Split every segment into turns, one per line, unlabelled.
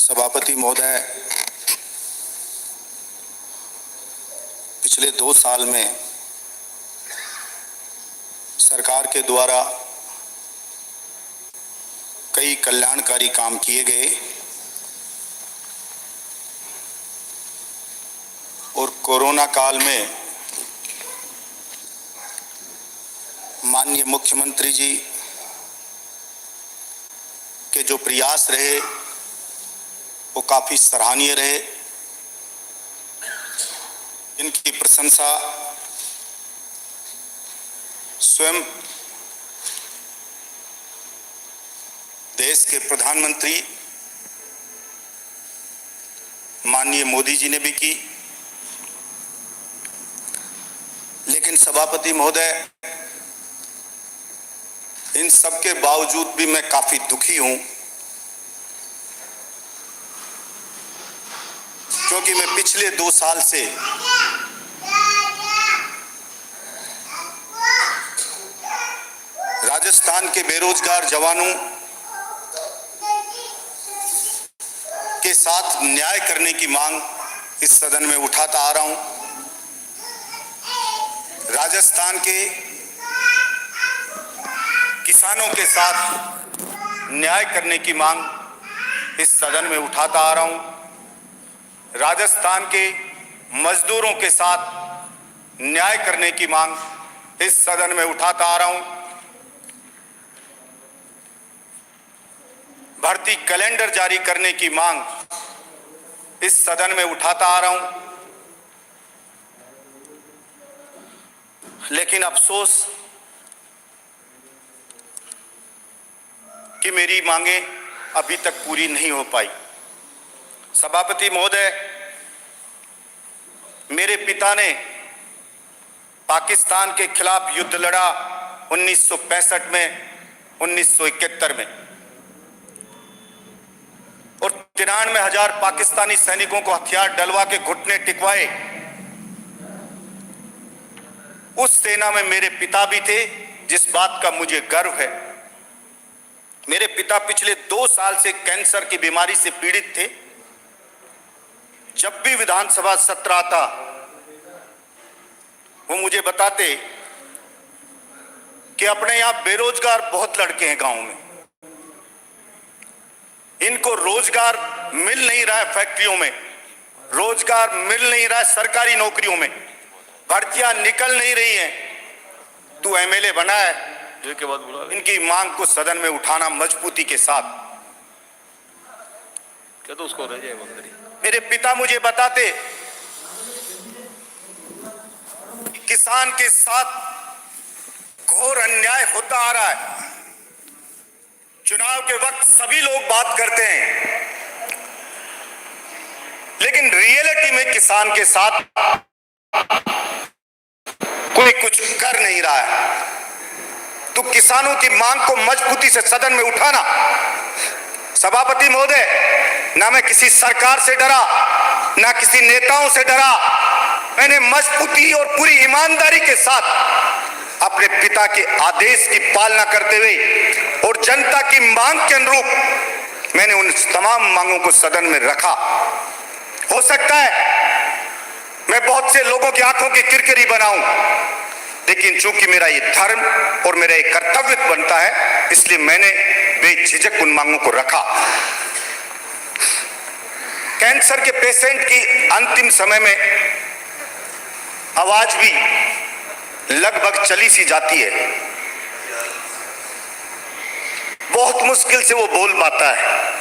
सभापति महोदय, पिछले 2 साल में सरकार के द्वारा कई कल्याणकारी काम किए गए और कोरोना काल में माननीय मुख्यमंत्री जी के जो प्रयास रहे वो काफ़ी सराहनीय रहे। इनकी प्रशंसा स्वयं देश के प्रधानमंत्री माननीय मोदी जी ने भी की। लेकिन सभापति महोदय, इन सब के बावजूद भी मैं काफ़ी दुखी हूं, क्योंकि मैं पिछले 2 साल से राजस्थान के बेरोजगार जवानों के साथ न्याय करने की मांग इस सदन में उठाता आ रहा हूं। राजस्थान के किसानों के साथ न्याय करने की मांग इस सदन में उठाता आ रहा हूं। राजस्थान के मजदूरों के साथ न्याय करने की मांग इस सदन में उठाता आ रहा हूं। भर्ती कैलेंडर जारी करने की मांग इस सदन में उठाता आ रहा हूं। लेकिन अफसोस कि मेरी मांगें अभी तक पूरी नहीं हो पाई। सभापति महोदय, मेरे पिता ने पाकिस्तान के खिलाफ युद्ध लड़ा 1965 में, 1971 में, और 93,000 पाकिस्तानी सैनिकों को हथियार डलवा के घुटने टिकवाए। उस सेना में मेरे पिता भी थे, जिस बात का मुझे गर्व है। मेरे पिता पिछले 2 साल से कैंसर की बीमारी से पीड़ित थे। जब भी विधानसभा सत्र आता, वो मुझे बताते कि अपने यहां बेरोजगार बहुत लड़के हैं गांव में, इनको रोजगार मिल नहीं रहा है, फैक्ट्रियों में रोजगार मिल नहीं रहा है, सरकारी नौकरियों में भर्तियां निकल नहीं रही हैं। तू एमएलए बना है, के बाद इनकी मांग को सदन में उठाना मजबूती के साथ। क्या तो उसको रह जाए मंत्री। मेरे पिता मुझे बताते, किसान के साथ घोर अन्याय होता आ रहा है। चुनाव के वक्त सभी लोग बात करते हैं, लेकिन रियलिटी में किसान के साथ कोई कुछ कर नहीं रहा है। तो किसानों की मांग को मजबूती से सदन में उठाना। सभापति महोदय, ना मैं किसी सरकार से डरा, ना किसी नेताओं से डरा। मैंने मजबूती और पूरी ईमानदारी के साथ अपने पिता के आदेश की पालना करते हुए और जनता की मांग के अनुरूप मैंने उन तमाम मांगों को सदन में रखा। हो सकता है मैं बहुत से लोगों की आंखों की किरकिरी बनाऊं, लेकिन चूंकि मेरा ये धर्म और मेरा एक कर्तव्य बनता है, इसलिए मैंने बेझिझक उन मांगों को रखा। कैंसर के पेशेंट की अंतिम समय में आवाज भी लगभग चली सी जाती है। बहुत मुश्किल से वो बोल पाता है।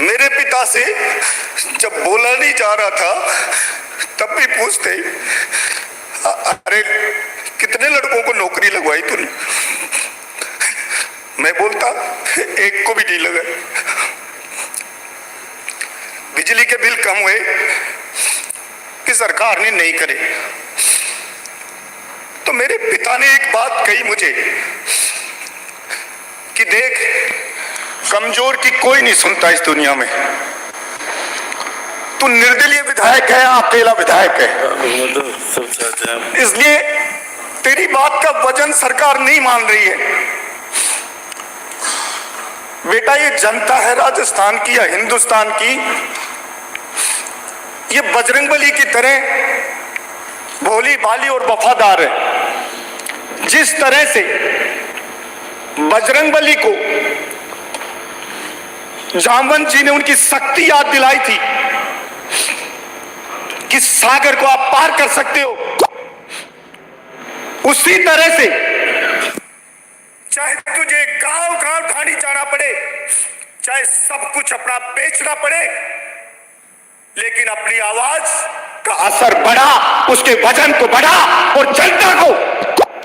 मेरे पिता से जब बोला नहीं जा रहा था, तब भी पूछते, अरे कितने लड़कों को नौकरी लगवाई तूने? मैं बोलता, एक को भी नहीं लगाई। बिजली के बिल कम हुए कि सरकार ने नहीं करे। तो मेरे पिता ने एक बात कही मुझे कि देख, कमजोर की कोई नहीं सुनता इस दुनिया में। तू निर्दलीय विधायक है, अकेला विधायक है, इसलिए तेरी बात का वजन सरकार नहीं मान रही है। बेटा ये जनता है राजस्थान की या हिंदुस्तान की, ये बजरंगबली की तरह भोली भाली और वफादार है। जिस तरह से बजरंगबली को जामवंत जी ने उनकी शक्ति याद दिलाई थी कि सागर को आप पार कर सकते हो, उसी तरह से चाहे तुझे गांव गांव ढाणी जाना पड़े, चाहे सब कुछ अपना बेचना पड़े, लेकिन अपनी आवाज का असर बढ़ा, उसके वजन को बढ़ा और जनता को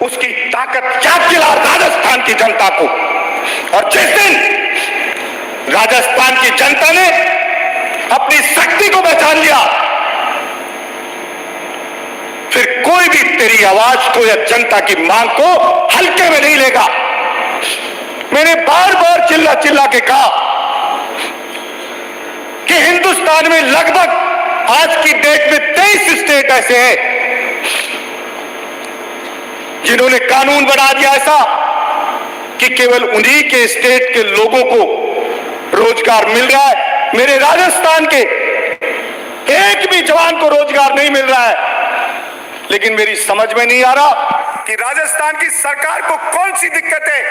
उसकी ताकत याद दिला, राजस्थान की जनता को। और जिस दिन राजस्थान की जनता ने अपनी शक्ति को पहचान लिया, फिर कोई भी तेरी आवाज को या जनता की मांग को हल्के में नहीं लेगा। मैंने बार बार चिल्ला चिल्ला के कहा कि हिंदुस्तान में लगभग आज की डेट में 23 स्टेट ऐसे हैं जिन्होंने कानून बना दिया ऐसा कि केवल उन्हीं के स्टेट के लोगों को रोजगार मिल रहा है। मेरे राजस्थान के एक भी जवान को रोजगार नहीं मिल रहा है। लेकिन मेरी समझ में नहीं आ रहा कि राजस्थान की सरकार को कौन सी दिक्कत है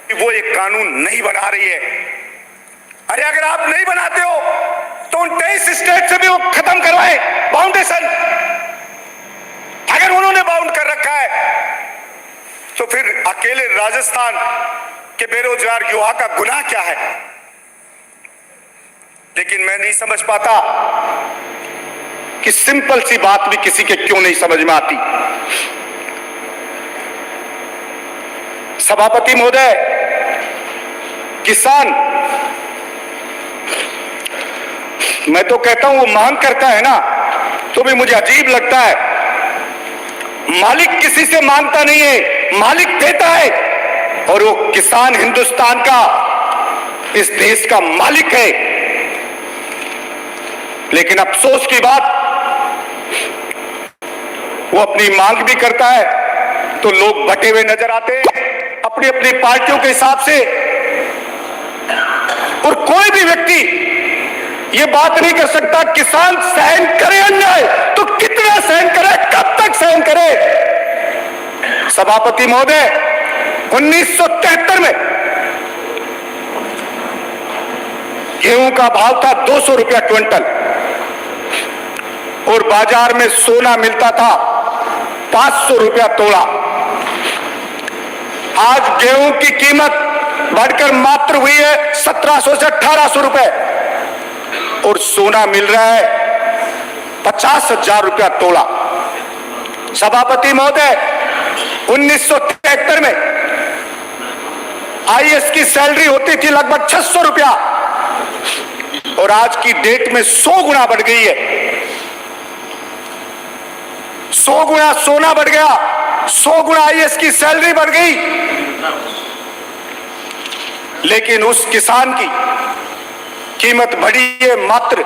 कि वो एक कानून नहीं बना रही है। अरे अगर आप नहीं बनाते हो तो उन 23 स्टेट से भी वो खत्म करवाए बाउंडेशन। अगर उन्होंने बाउंड कर रखा है तो फिर अकेले राजस्थान के बेरोजगार युवा का गुनाह क्या है। लेकिन मैं नहीं समझ पाता कि सिंपल सी बात भी किसी के क्यों नहीं समझ में आती। सभापति महोदय, किसान, मैं तो कहता हूं वो मांग करता है ना तो भी मुझे अजीब लगता है। मालिक किसी से मांगता नहीं है, मालिक देता है, और वो किसान हिंदुस्तान का, इस देश का मालिक है। लेकिन अफसोस की बात, वो अपनी मांग भी करता है तो लोग बटे हुए नजर आते हैं अपनी अपनी पार्टियों के हिसाब से। और कोई भी व्यक्ति ये बात नहीं कर सकता किसान सहन करे अन्याय तो कितना सहन करे, कब तक सहन करे। सभापति महोदय, 1973 में गेहूं का भाव था 200 रुपया क्विंटल और बाजार में सोना मिलता था 500 रुपया तोला। आज गेहूं की कीमत बढ़कर मात्र हुई है 1700 से 1800 रुपए और सोना मिल रहा है 50,000 रुपया तोला। सभापति महोदय, 1973 में आईएएस की सैलरी होती थी लगभग 600 रुपया और आज की डेट में 100 गुना बढ़ गई है। 100 गुना सोना बढ़ गया, 100 गुना आईएएस की सैलरी बढ़ गई। लेकिन उस किसान की कीमत बढ़ी है मात्र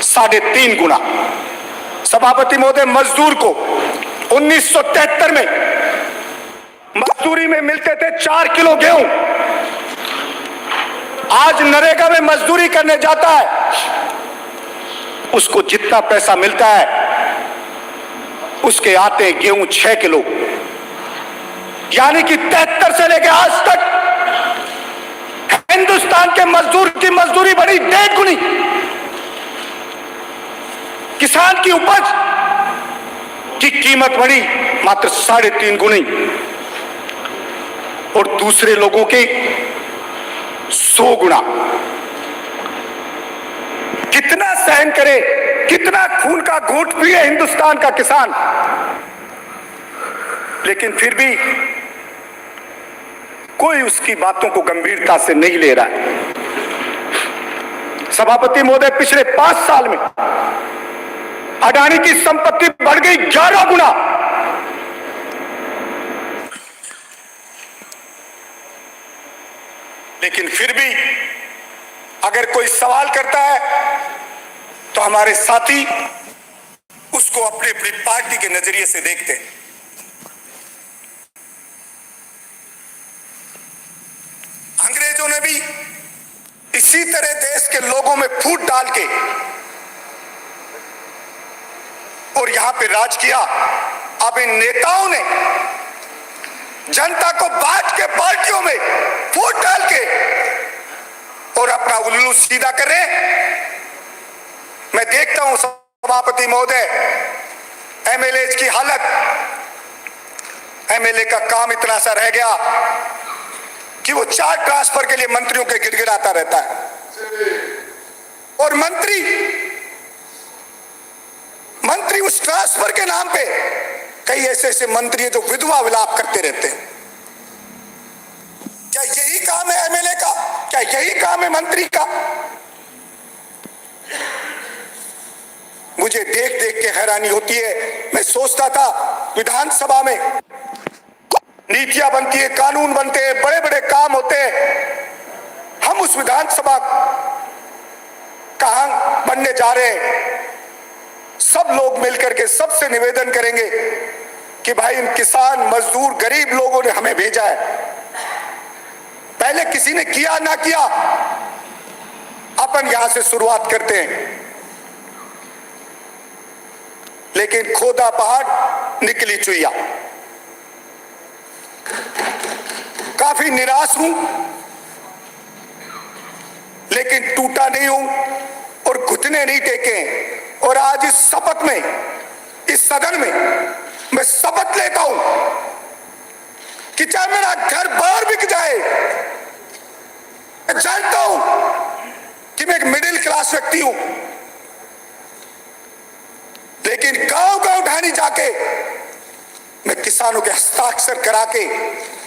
3.5 गुना। सभापति महोदय, मजदूर को 1973 में मजदूरी में मिलते थे 4 किलो गेहूं। आज नरेगा में मजदूरी करने जाता है, उसको जितना पैसा मिलता है उसके आते गेहूं 6 किलो। यानी कि 73 से लेकर आज तक हिंदुस्तान के मजदूर की मजदूरी बढ़ी 1.5 गुनी। किसान की उपज की कीमत बढ़ी मात्र 3.5 गुनी और दूसरे लोगों के 100 गुना। कितना सहन करे, कितना खून का घूंट पिए हिंदुस्तान का किसान। लेकिन फिर भी कोई उसकी बातों को गंभीरता से नहीं ले रहा है। सभापति महोदय, पिछले 5 साल में अडानी की संपत्ति बढ़ गई 11 गुना। लेकिन फिर भी अगर कोई सवाल करता है तो हमारे साथी उसको अपनी अपनी पार्टी के नजरिए से देखते हैं। अंग्रेज अंग्रेजों ने भी इसी तरह देश के लोगों में फूट डाल के और यहां पे राज किया। अब इन नेताओं ने जनता को बांट के पार्टियों में फूट डाल के और अपना उल्लू सीधा कर रहे हैं। मैं देखता हूं सभापति महोदय, एमएलए की हालत, एमएलए का काम इतना सा रह गया कि वो चार्ज ट्रांसफर के लिए मंत्रियों के गिड़गिड़ाता रहता है और मंत्री उस ट्रांसफर के नाम पे, कई ऐसे मंत्री हैं जो विधवा विलाप करते रहते हैं। क्या यही काम है एमएलए का? क्या यही काम है मंत्री का? मुझे देख देख के हैरानी होती है। मैं सोचता था विधानसभा में नीतियां बनती है, कानून बनते हैं, बड़े बड़े काम होते हैं, हम उस विधानसभा कहां बनने जा रहे हैं? सब लोग मिलकर के सबसे निवेदन करेंगे कि भाई इन किसान, मजदूर, गरीब लोगों ने हमें भेजा है। पहले किसी ने किया ना किया, अपन यहां से शुरुआत करते हैं। लेकिन खोदा पहाड़ निकली चुईया। काफी निराश हूं, लेकिन टूटा नहीं हूं और घुटने नहीं टेके। और आज इस शपथ में, इस सदन में मैं शपथ लेता हूं कि चाहे मेरा घर बार बिक जाए, मैं जानता हूं कि मैं एक मिडिल क्लास व्यक्ति हूं, लेकिन गांव गांव ढानी जाके मैं किसानों के हस्ताक्षर करा के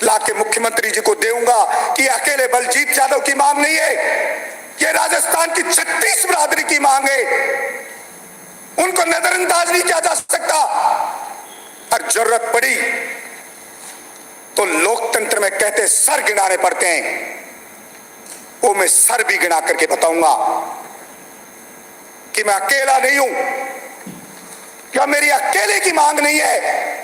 लाके मुख्यमंत्री जी को देऊंगा कि अकेले बलजीत यादव की मांग नहीं है, ये राजस्थान की 36 बिरादरी की मांग है। उनको नजरअंदाज नहीं किया जा सकता। और जरूरत पड़ी तो लोकतंत्र में कहते सर गिनाने पड़ते हैं, वो मैं सर भी गिना करके बताऊंगा कि मैं अकेला नहीं हूं, क्या मेरी अकेले की मांग नहीं है,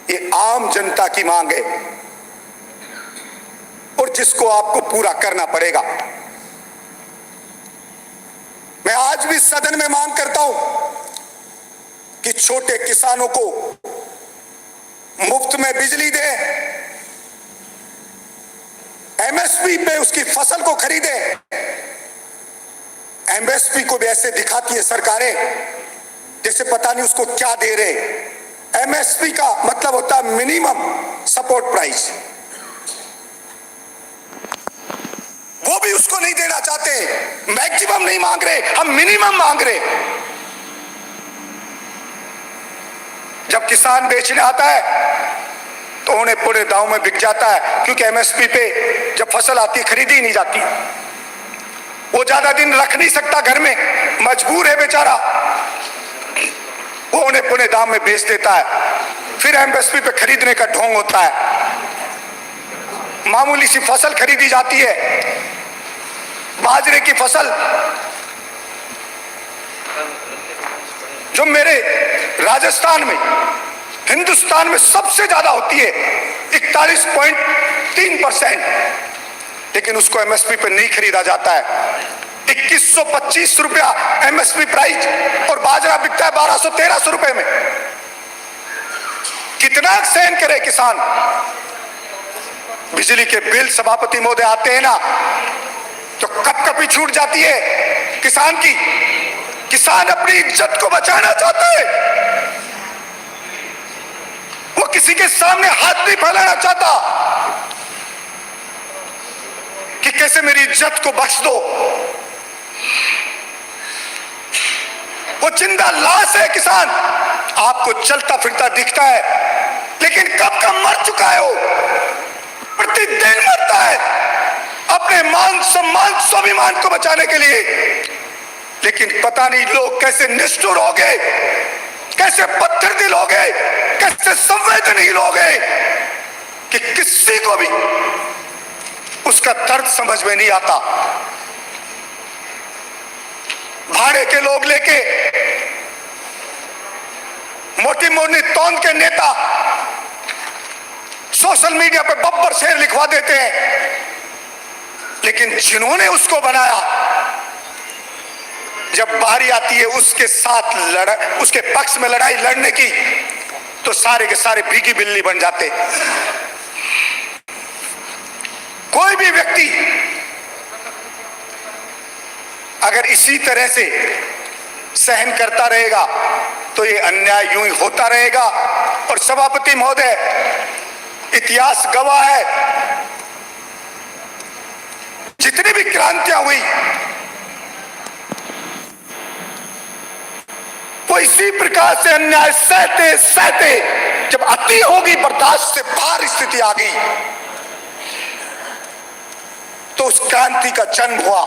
ये आम जनता की मांग है और जिसको आपको पूरा करना पड़ेगा। मैं आज भी सदन में मांग करता हूं कि छोटे किसानों को मुफ्त में बिजली दे, एमएसपी पे उसकी फसल को खरीदे। एमएसपी को भी ऐसे दिखाती है सरकारें जैसे पता नहीं उसको क्या दे रहे। एमएसपी का मतलब होता है मिनिमम सपोर्ट प्राइस, वो भी उसको नहीं देना चाहते। मैक्सिमम नहीं मांग रहे, हम मिनिमम मांग रहे। जब किसान बेचने आता है तो उन्हें पूरे दांव में बिक जाता है, क्योंकि एमएसपी पे जब फसल आती खरीदी ही नहीं जाती। वो ज्यादा दिन रख नहीं सकता घर में, मजबूर है बेचारा, वो उन्हें पुणे दाम में बेच देता है। फिर एमएसपी पे खरीदने का ढोंग होता है। मामूली सी फसल खरीदी जाती है, बाजरे की फसल जो मेरे राजस्थान में, हिंदुस्तान में सबसे ज्यादा होती है 41.3%, लेकिन उसको एमएसपी पे नहीं खरीदा जाता है। 2125 रुपया एमएसपी प्राइस और बाजरा बिकता है 1200-1300 रुपए में। कितना सहन करे किसान। बिजली के बिल सभापति महोदय आते हैं ना तो कपकपी छूट जाती है किसान की। किसान अपनी इज्जत को बचाना चाहता है, वो किसी के सामने हाथ नहीं फैलाना चाहता कि कैसे मेरी इज्जत को बख्श दो। वो जिंदा लाश है किसान, आपको चलता फिरता दिखता है, लेकिन कब का मर चुका है वो। प्रतिदिन मरता है अपने मान सम्मान स्वाभिमान को बचाने के लिए। लेकिन पता नहीं लोग कैसे निष्ठुर हो गए, कैसे पत्थर दिल हो गए, कैसे संवेदनहीन हो गए कि किसी को भी उसका दर्द समझ में नहीं आता। भाड़े के लोग लेके मोटी मोटी तौन के नेता सोशल मीडिया पे बब्बर शेर लिखवा इस्तीफा देते हैं, लेकिन जिन्होंने उसको बनाया, जब बारी आती है उसके साथ उसके पक्ष में लड़ाई लड़ने की, तो सारे के सारे भीगी बिल्ली बन जाते। कोई भी व्यक्ति अगर इसी तरह से सहन करता रहेगा तो ये अन्याय यूं ही होता रहेगा। और सभापति महोदय, इतिहास गवाह है, जितनी भी क्रांतियां हुई वो इसी प्रकार से अन्याय सहते सहते, जब अति होगी, बर्दाश्त से बाहर स्थिति आ गई, तो उस क्रांति का जन्म हुआ।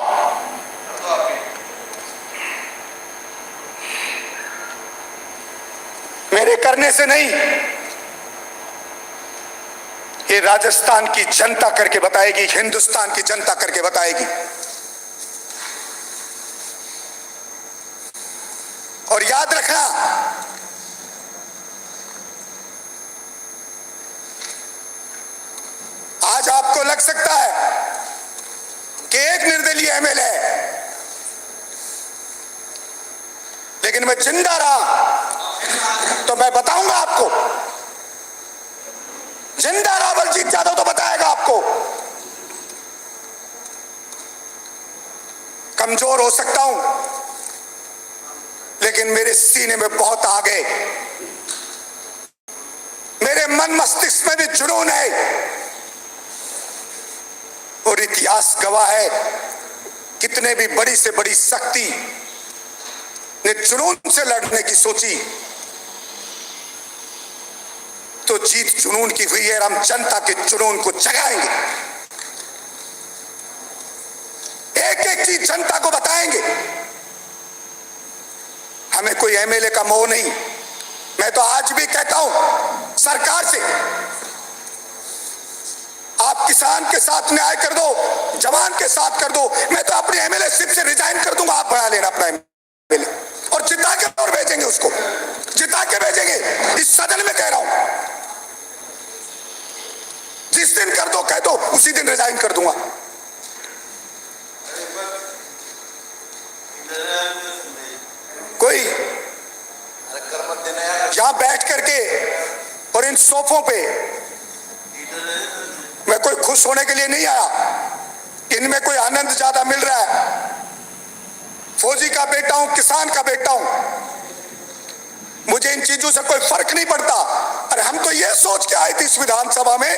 मेरे करने से नहीं, ये राजस्थान की जनता करके बताएगी, हिंदुस्तान की जनता करके बताएगी। और याद रखना, आज आपको लग सकता है कि एक निर्दलीय एमएलए है, लेकिन मैं जिंदा रहा तो मैं बताऊंगा आपको, जिंदा रहा बलजीत यादव तो बताएगा आपको। कमजोर हो सकता हूं, लेकिन मेरे सीने में बहुत आ गए, मेरे मन मस्तिष्क में भी जुनून है। और इतिहास गवाह है, कितने भी बड़ी से बड़ी शक्ति ने जुनून से लड़ने की सोची तो जीत जुनून की हुई है। और हम जनता के जुनून को जगाएंगे, एक एक चीज जनता को बताएंगे। हमें कोई एमएलए का मोह नहीं। मैं तो आज भी कहता हूं सरकार से, आप किसान के साथ न्याय कर दो, जवान के साथ कर दो, मैं तो अपने एमएलएशिप से रिजाइन कर दूंगा, आप बढ़ा लेना अपना एमएलए और जिता के और भेजेंगे, उसको जिता के भेजेंगे। इस सदन में कह रहा हूं, जिस दिन कर दो कह दो, उसी दिन रिजाइन कर दूंगा। कोई यहां बैठ करके और इन सोफों पे, मैं कोई खुश होने के लिए नहीं आया, इनमें कोई आनंद ज्यादा मिल रहा है। फौजी का बेटा हूं, किसान का बेटा हूं, मुझे इन चीजों से कोई फर्क नहीं पड़ता। अरे हम तो ये सोच के आए थे इस विधानसभा में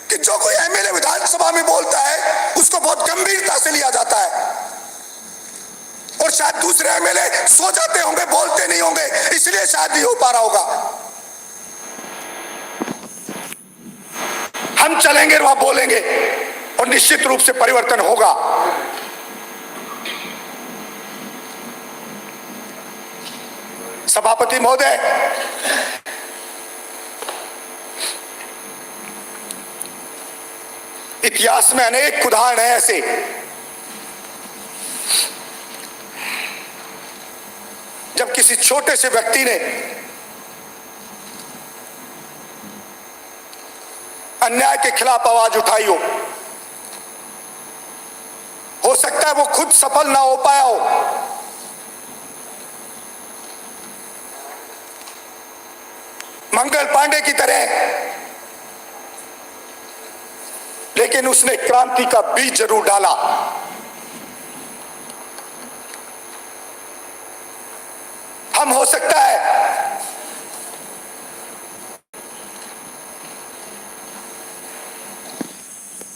कि जो कोई एमएलए विधानसभा में बोलता है उसको बहुत गंभीरता से लिया जाता है, और शायद दूसरे एमएलए सो जाते होंगे, बोलते नहीं होंगे, इसलिए शायद नहीं हो पा रहा होगा। हम चलेंगे, वहां बोलेंगे, और निश्चित रूप से परिवर्तन होगा। सभापति महोदय, इतिहास में अनेक उदाहरण हैं ऐसे, जब किसी छोटे से व्यक्ति ने अन्याय के खिलाफ आवाज उठाई हो सकता है वो खुद सफल ना हो पाया हो, मंगल पांडे की तरह, लेकिन उसने क्रांति का बीज जरूर डाला। हम हो सकता है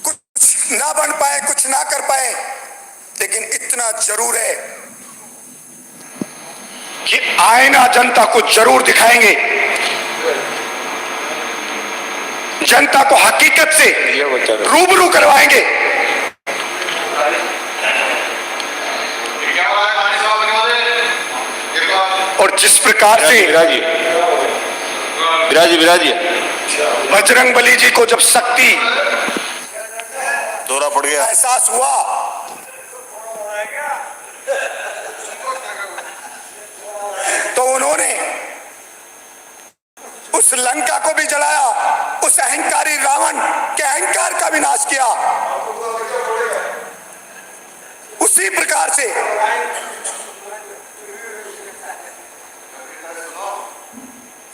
कुछ ना बन पाए, कुछ ना कर पाए, लेकिन इतना जरूर है कि आईना जनता को जरूर दिखाएंगे, जनता को हकीकत से रूबरू करवाएंगे। और जिस प्रकार से
विराजी
बजरंग बली जी को जब शक्ति
दौरा पड़ गया,
एहसास हुआ, तो उन्होंने उस लंका को भी जलाया उस अहंकारी रावण के अहंकार का विनाश किया, उसी प्रकार से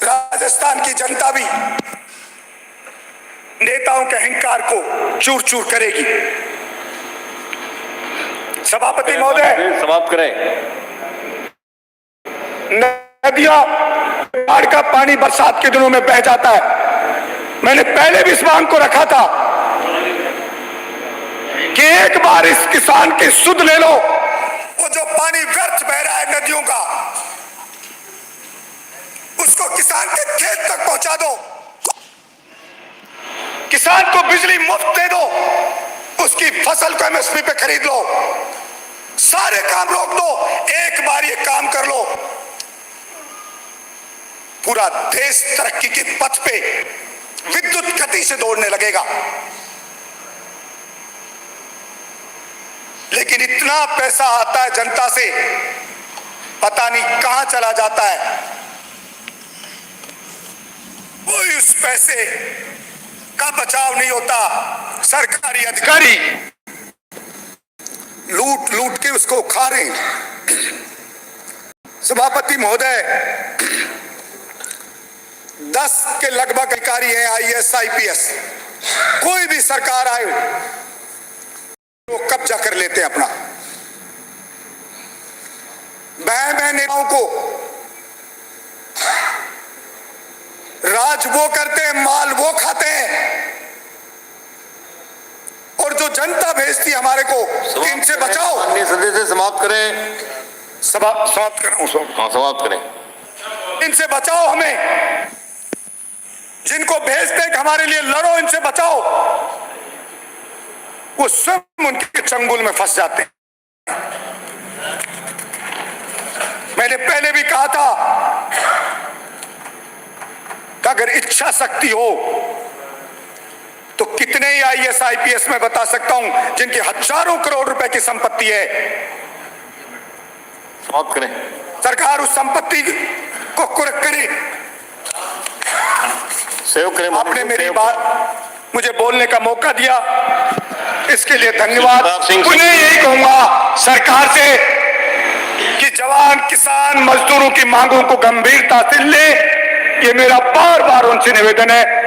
राजस्थान की जनता भी नेताओं के अहंकार को चूर चूर करेगी। सभापति महोदय,
समाप्त करें।
नदियां, बाढ़ का पानी बरसात के दिनों में बह जाता है। मैंने पहले भी इस मांग को रखा था कि एक बार इस किसान की सुध ले लो। वो जो पानी व्यर्थ बह रहा है नदियों का, उसको किसान के खेत तक पहुंचा दो, किसान को बिजली मुफ्त दे दो, उसकी फसल को एमएसपी पे खरीद लो, सारे काम रोक दो, एक बार ये काम कर लो, पूरा देश तरक्की के पथ पे विद्युत गति से दौड़ने लगेगा। लेकिन इतना पैसा आता है जनता से, पता नहीं कहां चला जाता है। कोई उस पैसे का बचाव नहीं होता। सरकारी अधिकारी लूट लूट के उसको खा रहे हैं। सभापति महोदय, 10 के लगभग अधिकारी हैं, आईएएस आईपीएस। कोई भी सरकार आए वो कब्जा कर लेते हैं अपना। बहन नेताओं को राज वो करते हैं, माल वो खाते हैं, और जो जनता भेजती है हमारे को, इनसे बचाओ।
माननीय सदस्य समाप्त करें।
सभा समाप्त कर रहा हूं।
समाप्त करें।
इनसे बचाओ हमें, जिनको भेजते हैं कि हमारे लिए लड़ो, इनसे बचाओ, वो स्वयं उनके चंगुल में फंस जाते हैं। मैंने पहले भी कहा था कि अगर इच्छा शक्ति हो तो कितने ही आईएएस आईपीएस में बता सकता हूं जिनकी हजारों करोड़ रुपए की संपत्ति है।
समाप्त करें।
सरकार उस संपत्ति को कुर्क करे।
सहयोग करें।
आपने मेरी बात मुझे बोलने का मौका दिया, इसके लिए धन्यवाद। उन्हें यही कहूंगा सरकार से कि जवान किसान मजदूरों की मांगों को गंभीरता से ले, ये मेरा बार बार उनसे निवेदन है।